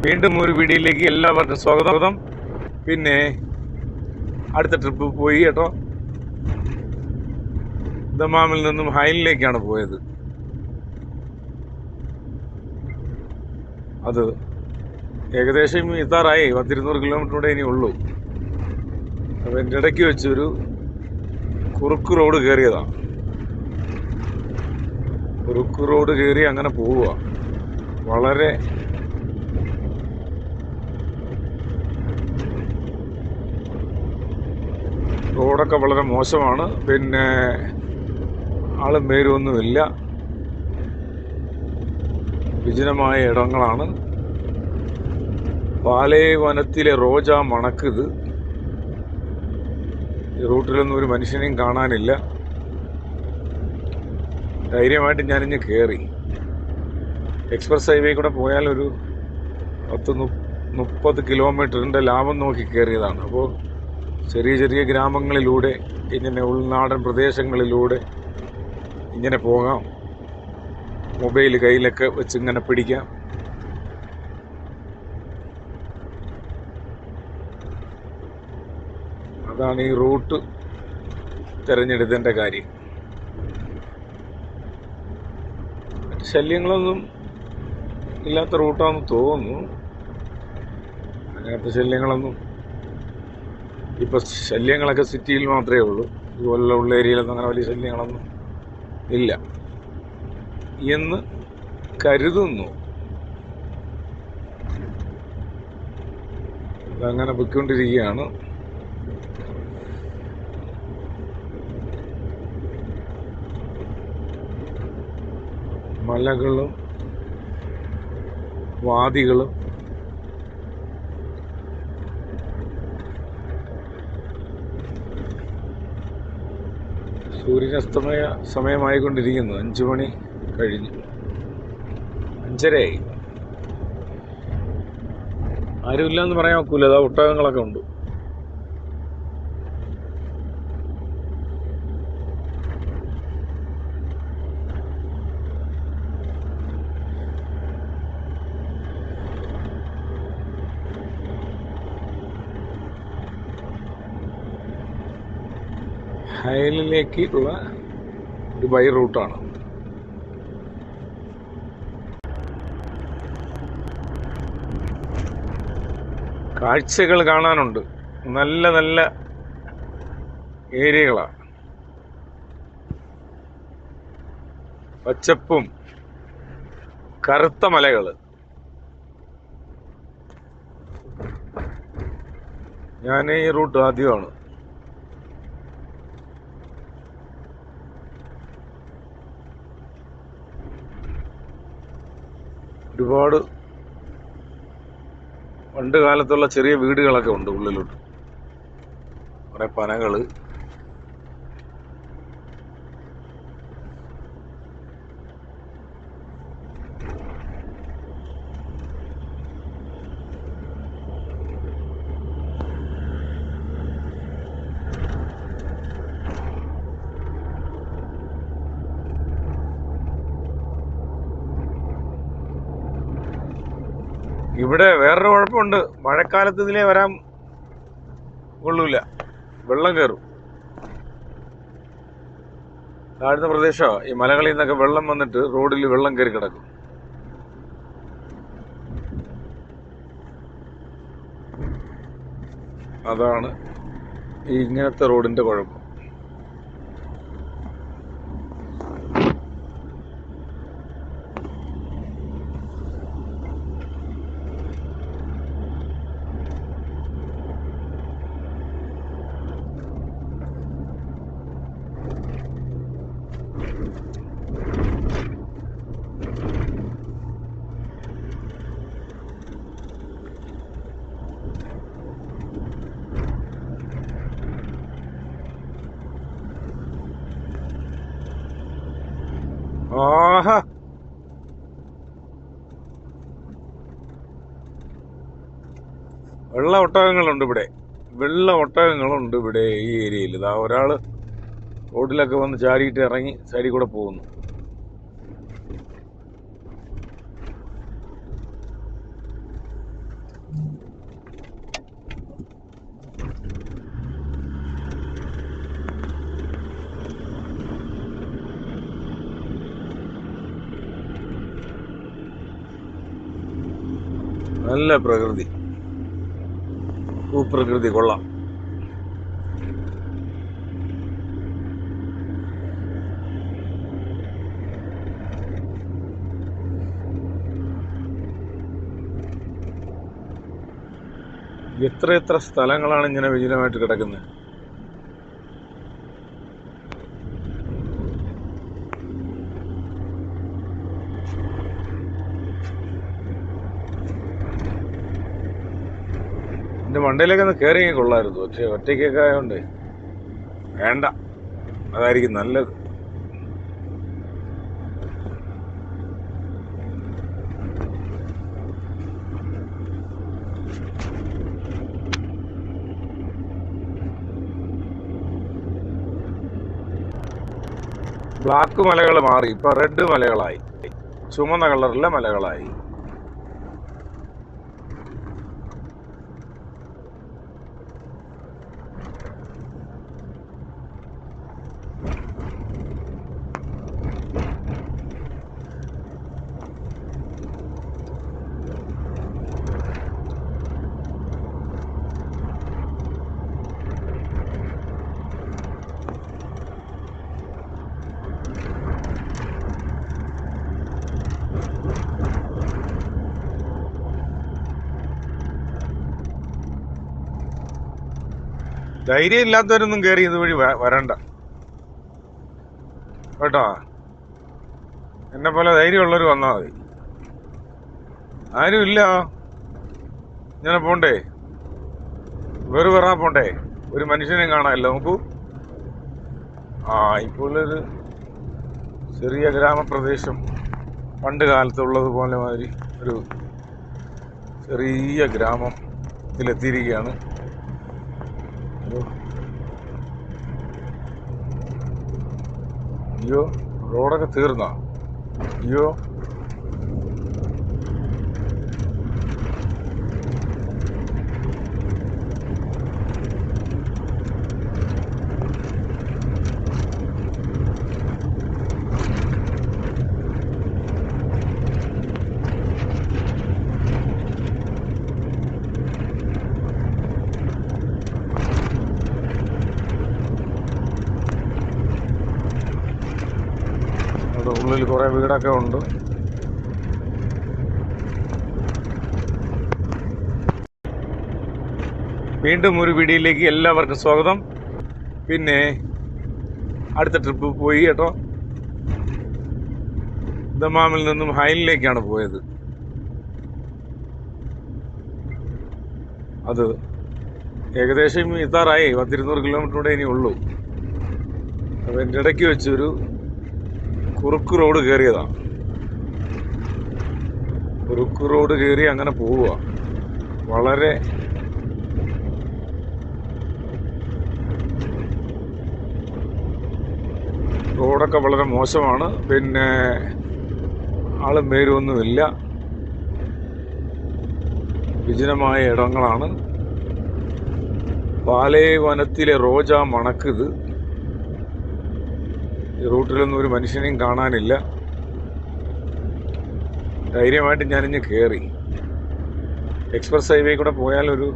വീണ്ടും ഒരു വീഡിയോയിലേക്ക് എല്ലാവർക്കും സ്വാഗതം. പിന്നെ അടുത്ത ട്രിപ്പ് പോയി കേട്ടോ. ദമാമിൽ നിന്നും ഹൈലിലേക്കാണ് പോയത്. അത് ഏകദേശം എത്താറായി. 100-200 കിലോമീറ്റർ ഇനി ഉള്ളൂ. അപ്പം എൻ്റെ ഇടയ്ക്ക് വെച്ചൊരു കുറുക്ക് റോഡ് കയറിയതാണ്. കുറുക്ക് റോഡ് കയറി അങ്ങനെ പോവുക. വളരെ റോഡൊക്കെ വളരെ മോശമാണ്. പിന്നെ ആളും പേരൊന്നുമില്ല. വിജനമായ ഇടങ്ങളാണ്. പാലൈവനത്തിലെ റോജ മണക്കുത്. ഈ റൂട്ടിലൊന്നും ഒരു മനുഷ്യനെയും കാണാനില്ല. ധൈര്യമായിട്ട് ഞാനിഞ്ഞ് കയറി. എക്സ്പ്രസ് ഹൈവേ കൂടെ പോയാൽ ഒരു 10-30 കിലോമീറ്ററിൻ്റെ ലാഭം നോക്കി കയറിയതാണ്. അപ്പോൾ ചെറിയ ചെറിയ ഗ്രാമങ്ങളിലൂടെ, ഇങ്ങനെ ഉൾനാടൻ പ്രദേശങ്ങളിലൂടെ ഇങ്ങനെ പോകാം. മൊബൈൽ കയ്യിലൊക്കെ വെച്ച് ഇങ്ങനെ പിടിക്കാം. അതാണ് ഈ റൂട്ട് തിരഞ്ഞെടുത്തതിൻ്റെ കാര്യം. ശല്യങ്ങളൊന്നും ഇല്ലാത്ത റൂട്ടാണെന്ന് തോന്നുന്നു. അങ്ങനത്തെ ശല്യങ്ങളൊന്നും ഇപ്പം ശല്യങ്ങളൊക്കെ സിറ്റിയിൽ മാത്രമേ ഉള്ളൂ. ഇതുപോലുള്ള ഉള്ള ഏരിയയിലൊന്നും അങ്ങനെ വലിയ ശല്യങ്ങളൊന്നും ഇല്ല എന്ന് കരുതുന്നു. അതങ്ങനെ പൊയ്ക്കൊണ്ടിരിക്കുകയാണ്. മലകളും വാദികളും സൂര്യനസ്തമയ സമയമായിക്കൊണ്ടിരിക്കുന്നു. 5 മണി കഴിഞ്ഞു. 5:30 ആരുമില്ല എന്ന് പറയാൻ ഒക്കില്ല. അതാ ഒട്ടകങ്ങളൊക്കെ ഉണ്ട്. ഹൈലിലേക്കുള്ള ഒരു ബൈ റൂട്ടാണ്. കാഴ്ചകൾ കാണാനുണ്ട്. നല്ല നല്ല ഏരിയകളാണ്. പച്ചപ്പും കറുത്ത മലകൾ. ഞാൻ ഈ റൂട്ട് ആദ്യമാണ്. ഒരുപാട് പണ്ട് കാലത്തുള്ള ചെറിയ വീടുകളൊക്കെ ഉണ്ട് ഉള്ളിലോട്ട്. കുറെ പനകള്. ഇവിടെ വേറൊരു കുഴപ്പമുണ്ട്. മഴക്കാലത്ത് ഇതിലേ വരാൻ കൊള്ളൂല. വെള്ളം കയറും. താഴ്ന്ന പ്രദേശമാണ്. ഈ മലകളിൽ നിന്നൊക്കെ വെള്ളം വന്നിട്ട് റോഡിൽ വെള്ളം കയറി കിടക്കും. അതാണ് ഈ ഇങ്ങനത്തെ റോഡിന്റെ കുഴപ്പം. ആഹാ, വെള്ള ഒട്ടകങ്ങളുണ്ട് ഇവിടെ. വെള്ള ഒട്ടകങ്ങളുണ്ട് ഇവിടെ ഈ ഏരിയയിൽ. ഇതാ ഒരാള് റോഡിലൊക്കെ വന്ന് ചാടിയിട്ട് ഇറങ്ങി സൈഡിൽ കൂടെ പോകുന്നു. നല്ല പ്രകൃതി, ഭൂപ്രകൃതി കൊള്ളാം. എത്ര സ്ഥലങ്ങളാണ് ഇങ്ങനെ വിജനമായിട്ട് കിടക്കുന്നത്. എൻ്റെ മണ്ടയിലൊക്കെ ഒന്ന് കയറി കൊള്ളായിരുന്നു, പക്ഷെ ഒറ്റയ്ക്കൊക്കെ ആയതുകൊണ്ട് വേണ്ട, അതായിരിക്കും നല്ലത്. ബ്ലാക്ക് മലകൾ മാറി, ഇപ്പൊ റെഡ് മലകളായി, ചുമന്ന കളറിലെ മലകളായി. ധൈര്യം ഇല്ലാത്തവരൊന്നും കയറി ഇതുവഴി വരണ്ട കേട്ടോ. എന്നെ പോലെ ധൈര്യമുള്ളവർ വന്നാൽ മതി. ആരും ഇല്ല, ഇങ്ങനെ പോണ്ടേ, വേറെ പറഞ്ഞാ പോണ്ടേ, ഒരു മനുഷ്യനെയും കാണാമല്ലോ നോക്കൂ. ഇപ്പോൾ ഒരു ചെറിയ ഗ്രാമപ്രദേശം, പണ്ട് കാലത്തുള്ളത് പോലെ മാതിരി ഒരു ചെറിയ ഗ്രാമത്തിലെത്തിയിരിക്കുകയാണ്. അയ്യോ, റോഡൊക്കെ തീർന്നാ? അയ്യോ, ഉള്ളിൽ കുറെ വീടൊക്കെ ഉണ്ട്. വീണ്ടും ഒരു വീഡിയോയിലേക്ക് എല്ലാവർക്കും സ്വാഗതം. പിന്നെ അടുത്ത ട്രിപ്പ് പോയി കേട്ടോ, ദമാമിൽ നിന്നും ഹൈലിലേക്കാണ് പോയത്. അത് ഏകദേശം എത്താറായി, 100-200 കിലോമീറ്റർ ഇനി ഉള്ളൂ. അപ്പം എൻ്റെ ഇടയ്ക്ക് വെച്ചൊരു കുറുക്ക് റോഡ് കയറിയതാണ്. കുറുക്ക് റോഡ് കയറി അങ്ങനെ പോവുക. വളരെ റോഡൊക്കെ വളരെ മോശമാണ്. പിന്നെ ആളും പേരൊന്നുമില്ല, വിജനമായ ഇടങ്ങളാണ്. പാലൈവനത്തിലെ റോജ മണക്കുത്. ഈ റൂട്ടിലൊന്നും ഒരു മനുഷ്യനെയും കാണാനില്ല. ധൈര്യമായിട്ട് ഞാനിഞ്ഞ് കയറി. എക്സ്പ്രസ് ഹൈവേ കൂടെ പോയാൽ ഒരു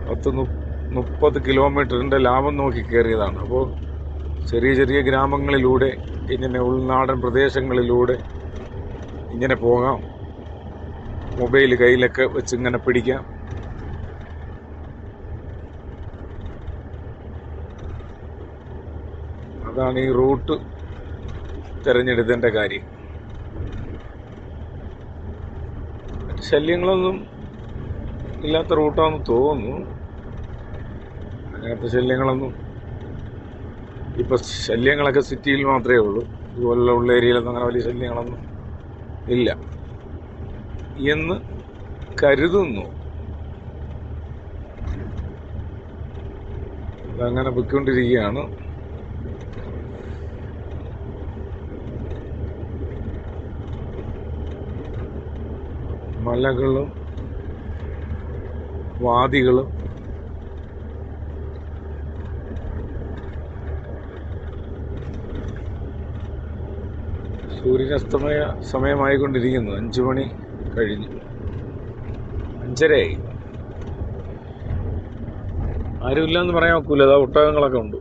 10-30 കിലോമീറ്ററിൻ്റെ ലാഭം നോക്കി കയറിയതാണ്. അപ്പോൾ ചെറിയ ഗ്രാമങ്ങളിലൂടെ, ഇങ്ങനെ ഉൾനാടൻ പ്രദേശങ്ങളിലൂടെ ഇങ്ങനെ പോകാം. മൊബൈൽ കയ്യിലൊക്കെ വെച്ച് ഇങ്ങനെ പിടിക്കാം. അതാണ് ഈ റൂട്ട് തിരഞ്ഞെടുത്തതിൻ്റെ കാര്യം. ശല്യങ്ങളൊന്നും ഇല്ലാത്ത റൂട്ടാണെന്ന് തോന്നുന്നു. അങ്ങനത്തെ ശല്യങ്ങളൊന്നും, ഇപ്പം ശല്യങ്ങളൊക്കെ സിറ്റിയിൽ മാത്രമേ ഉള്ളൂ. ഇതുപോലുള്ള ഉള്ള ഏരിയയിലൊന്നും അങ്ങനെ വലിയ ശല്യങ്ങളൊന്നും ഇല്ല എന്ന് കരുതുന്നു. അതങ്ങനെ പൊയ്ക്കൊണ്ടിരിക്കുകയാണ്. മലകളും വാദികളും സൂര്യനസ്തമയ സമയമായിക്കൊണ്ടിരിക്കുന്നു. 5 മണി കഴിഞ്ഞു. 5:30 ആരുമില്ലെന്ന് പറയാൻ ഒക്കൂല. അതാ ഒട്ടകങ്ങളൊക്കെ ഉണ്ട്.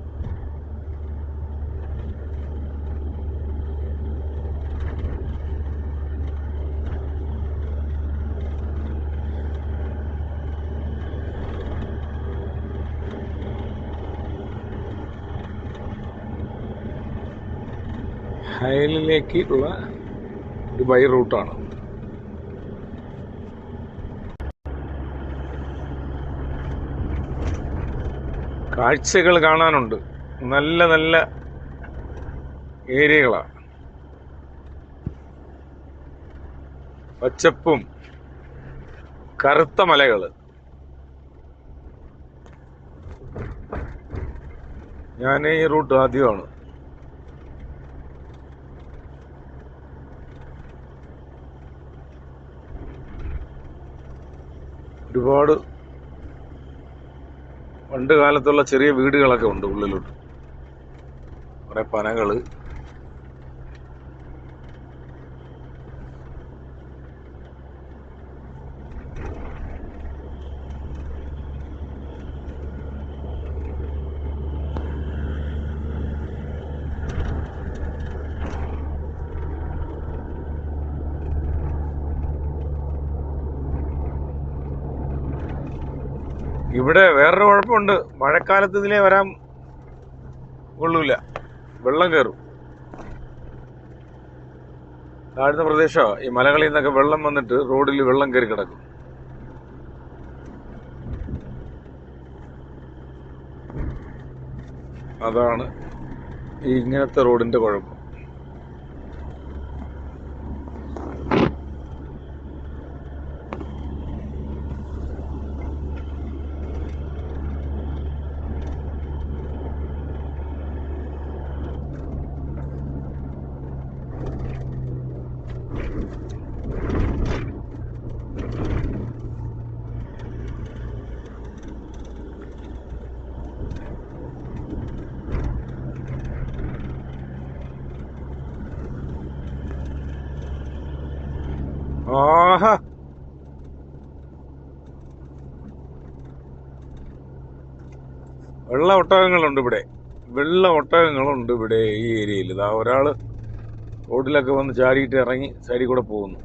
ഹയലിലേക്കുള്ള ഒരു ബൈ റൂട്ടാണ്. കാഴ്ചകൾ കാണാനുണ്ട്. നല്ല നല്ല ഏരിയകളാണ്. പച്ചപ്പും കറുത്ത മലകൾ. ഞാൻ ഈ റൂട്ട് ആദ്യമാണ്. ഒരുപാട് പണ്ട് കാലത്തുള്ള ചെറിയ വീടുകളൊക്കെ ഉണ്ട് ഉള്ളിലോട്ട്. കുറെ പനകള്. ഇവിടെ വേറൊരു കുഴപ്പമുണ്ട്. മഴക്കാലത്ത് ഇതിലേ വരാൻ കൊള്ളൂല. വെള്ളം കയറും. താഴ്ന്ന പ്രദേശമാണ്. ഈ മലകളിൽ നിന്നൊക്കെ വെള്ളം വന്നിട്ട് റോഡിൽ വെള്ളം കയറി കിടക്കും. അതാണ് ഈ ഇങ്ങനത്തെ റോഡിന്റെ കുഴപ്പം. ആഹാ, വെള്ള ഒട്ടകങ്ങളുണ്ട് ഇവിടെ. വെള്ള ഒട്ടകങ്ങളുണ്ട് ഇവിടെ ഈ ഏരിയയിൽ. ഇതാ ഒരാള് റോഡിലൊക്കെ വന്ന് ചാടിയിട്ട് ഇറങ്ങി സൈഡിൽ കൂടെ പോകുന്നു.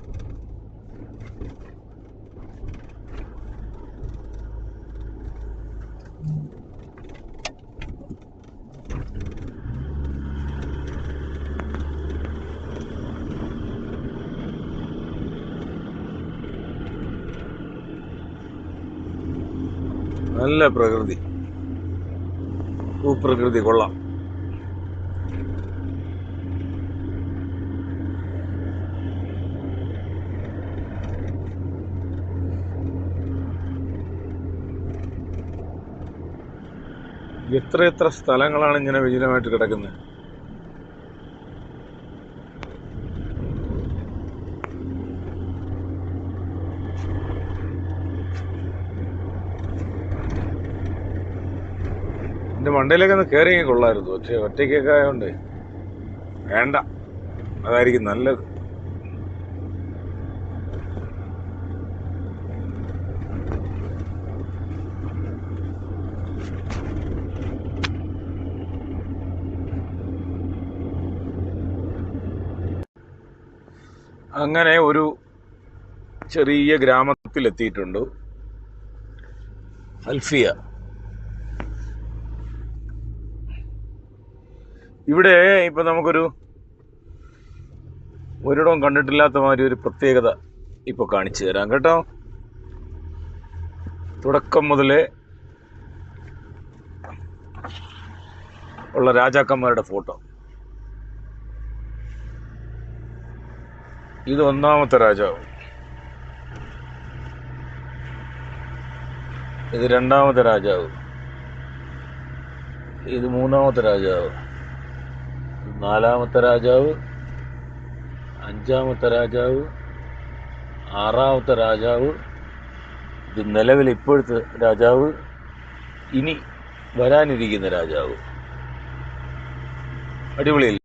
നല്ല പ്രകൃതി, ഭൂപ്രകൃതി കൊള്ളാം. എത്ര സ്ഥലങ്ങളാണ് ഇങ്ങനെ വിജനമായിട്ട് കിടക്കുന്നത്. എന്റെ മണ്ടയിലൊക്കെ ഒന്ന് കയറി കൊള്ളായിരുന്നു. പക്ഷെ ഒറ്റയ്ക്കൊക്കെ ആയതുകൊണ്ട് വേണ്ട, അതായിരിക്കും നല്ലത്. അങ്ങനെ ഒരു ചെറിയ ഗ്രാമത്തിലെത്തിയിട്ടുണ്ട്. അൽഫിയ. ഇവിടെ ഇപ്പൊ നമുക്കൊരു ഒരിടവും കണ്ടിട്ടില്ലാത്ത മാതിരി ഒരു പ്രത്യേകത ഇപ്പൊ കാണിച്ചു തരാം കേട്ടോ. തുടക്കം മുതലേ ഉള്ള രാജാക്കന്മാരുടെ ഫോട്ടോ. ഇത് ഒന്നാമത്തെ രാജാവ്, ഇത് രണ്ടാമത്തെ രാജാവ്, ഇത് മൂന്നാമത്തെ രാജാവ്, നാലാമത്തെ രാജാവ്, അഞ്ചാമത്തെ രാജാവ്, ആറാമത്തെ രാജാവ്, ഇത് നിലവിൽ ഇപ്പോഴത്തെ രാജാവ്, ഇനി വരാനിരിക്കുന്ന രാജാവ്. അടിപൊളിയല്ലേ?